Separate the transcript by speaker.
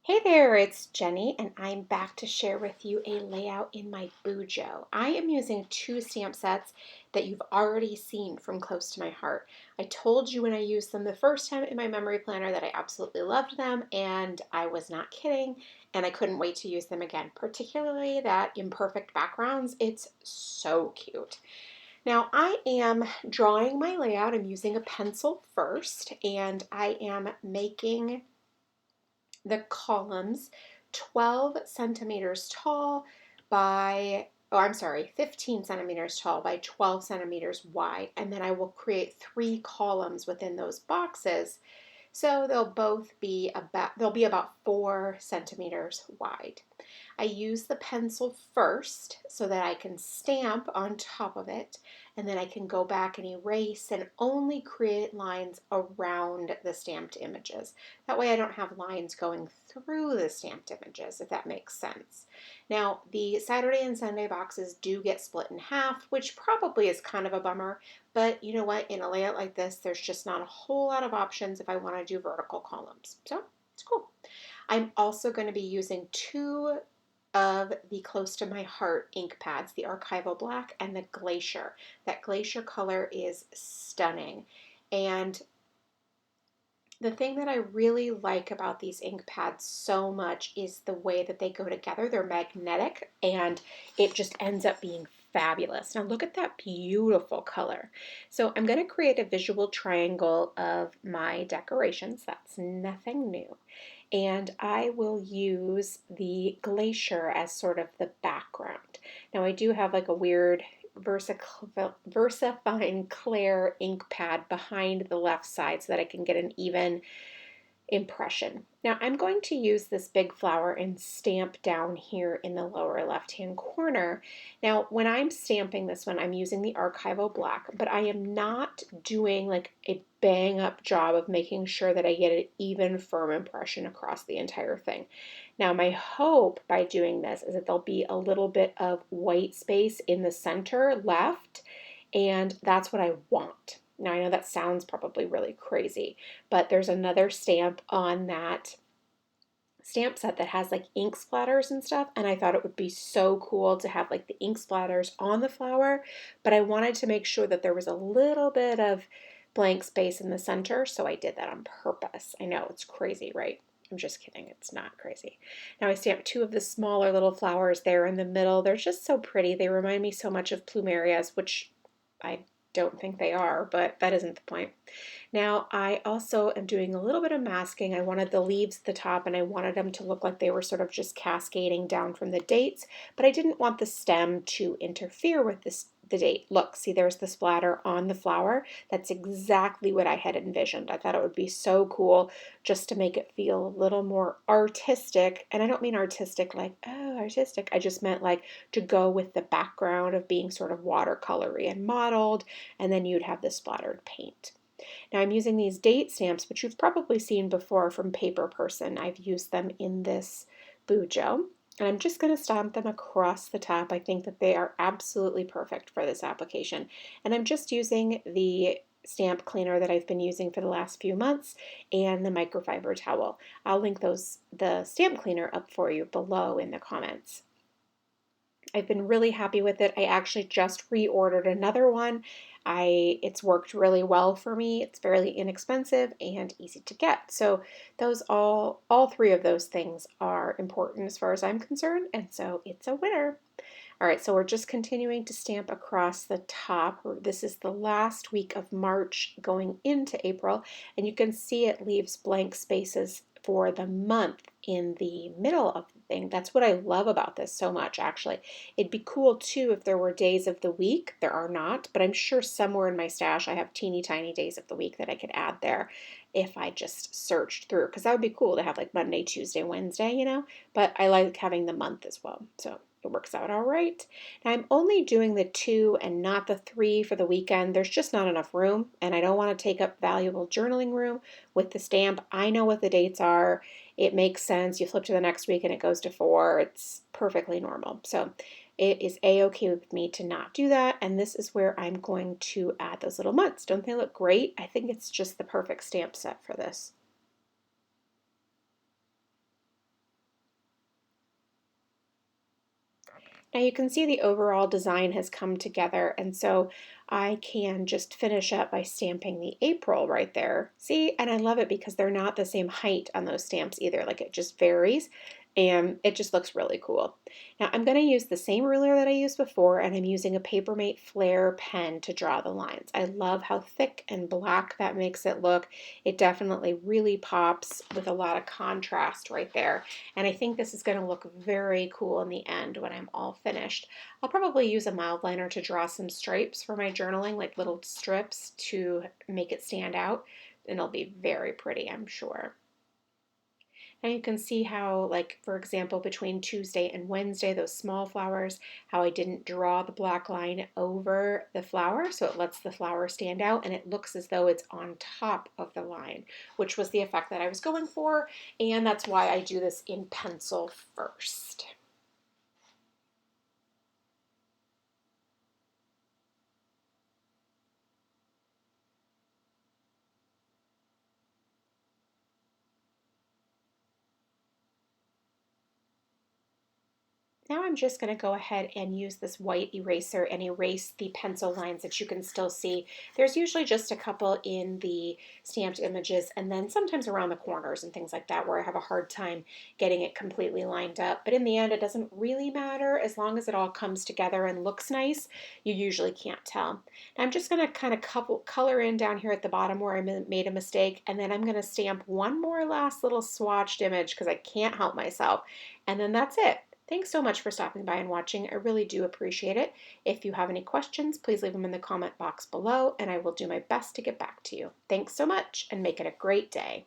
Speaker 1: Hey there, it's Jenny, and I'm back to share with you a layout in my BUJO. I am using two stamp sets that you've already seen from Close to My Heart. I told you when I used them the first time in my memory planner that I absolutely loved them, and I was not kidding, and I couldn't wait to use them again, particularly that imperfect backgrounds. It's so cute. Now I am drawing my layout. I'm using a pencil first, and I am making the columns 12 centimeters tall by, oh, I'm sorry, 15 centimeters tall by 12 centimeters wide. And then I will create three columns within those boxes. So they'll be about 4 centimeters wide. I use the pencil first so that I can stamp on top of it, and then I can go back and erase and only create lines around the stamped images. That way I don't have lines going through the stamped images, if that makes sense. Now, the Saturday and Sunday boxes do get split in half, which probably is kind of a bummer, but you know what? In a layout like this, there's just not a whole lot of options if I want to do vertical columns. So it's cool. I'm also going to be using two of the Close to My Heart ink pads, the Archival Black and the Glacier. That Glacier color is stunning. And the thing that I really like about these ink pads so much is the way that they go together. They're magnetic and it just ends up being fabulous. Now look at that beautiful color. So I'm going to create a visual triangle of my decorations. That's nothing new. And I will use the Glacier as sort of the background. Now I do have like a weird VersaFine Clair ink pad behind the left side so that I can get an even impression. Now I'm going to use this big flower and stamp down here in the lower left hand corner. Now when I'm stamping this one, I'm using the Archival Black, but I am not doing like a bang up job of making sure that I get an even firm impression across the entire thing. Now my hope by doing this is that there'll be a little bit of white space in the center left, and that's what I want. Now I know that sounds probably really crazy, but there's another stamp on that stamp set that has like ink splatters and stuff, and I thought it would be so cool to have like the ink splatters on the flower, but I wanted to make sure that there was a little bit of blank space in the center, so I did that on purpose. I know it's crazy, right? I'm just kidding, it's not crazy. Now I stamped two of the smaller little flowers there in the middle. They're just so pretty. They remind me so much of plumerias, which I don't think they are, but that isn't the point. Now I also am doing a little bit of masking. I wanted the leaves at the top and I wanted them to look like they were sort of just cascading down from the dates, but I didn't want the stem to interfere with the date. Look, see there's the splatter on the flower. That's exactly what I had envisioned. I thought it would be so cool just to make it feel a little more artistic. And I don't mean artistic like, oh, artistic. I just meant like to go with the background of being sort of watercolory and modeled, and then you'd have the splattered paint. Now I'm using these date stamps, which you've probably seen before from Paper Person. I've used them in this BUJO. And I'm just going to stamp them across the top. I think that they are absolutely perfect for this application. And I'm just using the stamp cleaner that I've been using for the last few months and the microfiber towel. I'll link the stamp cleaner up for you below in the comments. I've been really happy with it. I actually just reordered another one. It's worked really well for me. It's fairly inexpensive and easy to get. So those all three of those things are important as far as I'm concerned, and so it's a winner. All right, so we're just continuing to stamp across the top. This is the last week of March going into April, and you can see it leaves blank spaces for the month in the middle of the thing. That's what I love about this so much, actually. It'd be cool too if there were days of the week. There are not, but I'm sure somewhere in my stash I have teeny tiny days of the week that I could add there if I just searched through, because that would be cool to have like Monday, Tuesday, Wednesday, you know, but I like having the month as well. So it works out all right. Now I'm only doing the 2 and not the 3 for the weekend. There's just not enough room, and I don't want to take up valuable journaling room with the stamp. I know what the dates are. It makes sense. You flip to the next week and it goes to 4. It's perfectly normal. So it is a-okay with me to not do that, and this is where I'm going to add those little months. Don't they look great? I think it's just the perfect stamp set for this. Now you can see the overall design has come together, and so I can just finish up by stamping the April right there. See, and I love it because they're not the same height on those stamps either, like it just varies, and it just looks really cool. Now I'm going to use the same ruler that I used before, and I'm using a Papermate Flare pen to draw the lines. I love how thick and black that makes it look. It definitely really pops with a lot of contrast right there. And I think this is going to look very cool in the end when I'm all finished. I'll probably use a mild liner to draw some stripes for my journaling, like little strips to make it stand out. And it'll be very pretty, I'm sure. And you can see how, like, for example, between Tuesday and Wednesday, those small flowers, how I didn't draw the black line over the flower, so it lets the flower stand out, and it looks as though it's on top of the line, which was the effect that I was going for, and that's why I do this in pencil first. Now I'm just going to go ahead and use this white eraser and erase the pencil lines that you can still see. There's usually just a couple in the stamped images and then sometimes around the corners and things like that where I have a hard time getting it completely lined up. But in the end, it doesn't really matter as long as it all comes together and looks nice. You usually can't tell. Now I'm just going to kind of color in down here at the bottom where I made a mistake, and then I'm going to stamp one more last little swatched image because I can't help myself. And then that's it. Thanks so much for stopping by and watching. I really do appreciate it. If you have any questions, please leave them in the comment box below, and I will do my best to get back to you. Thanks so much, and make it a great day.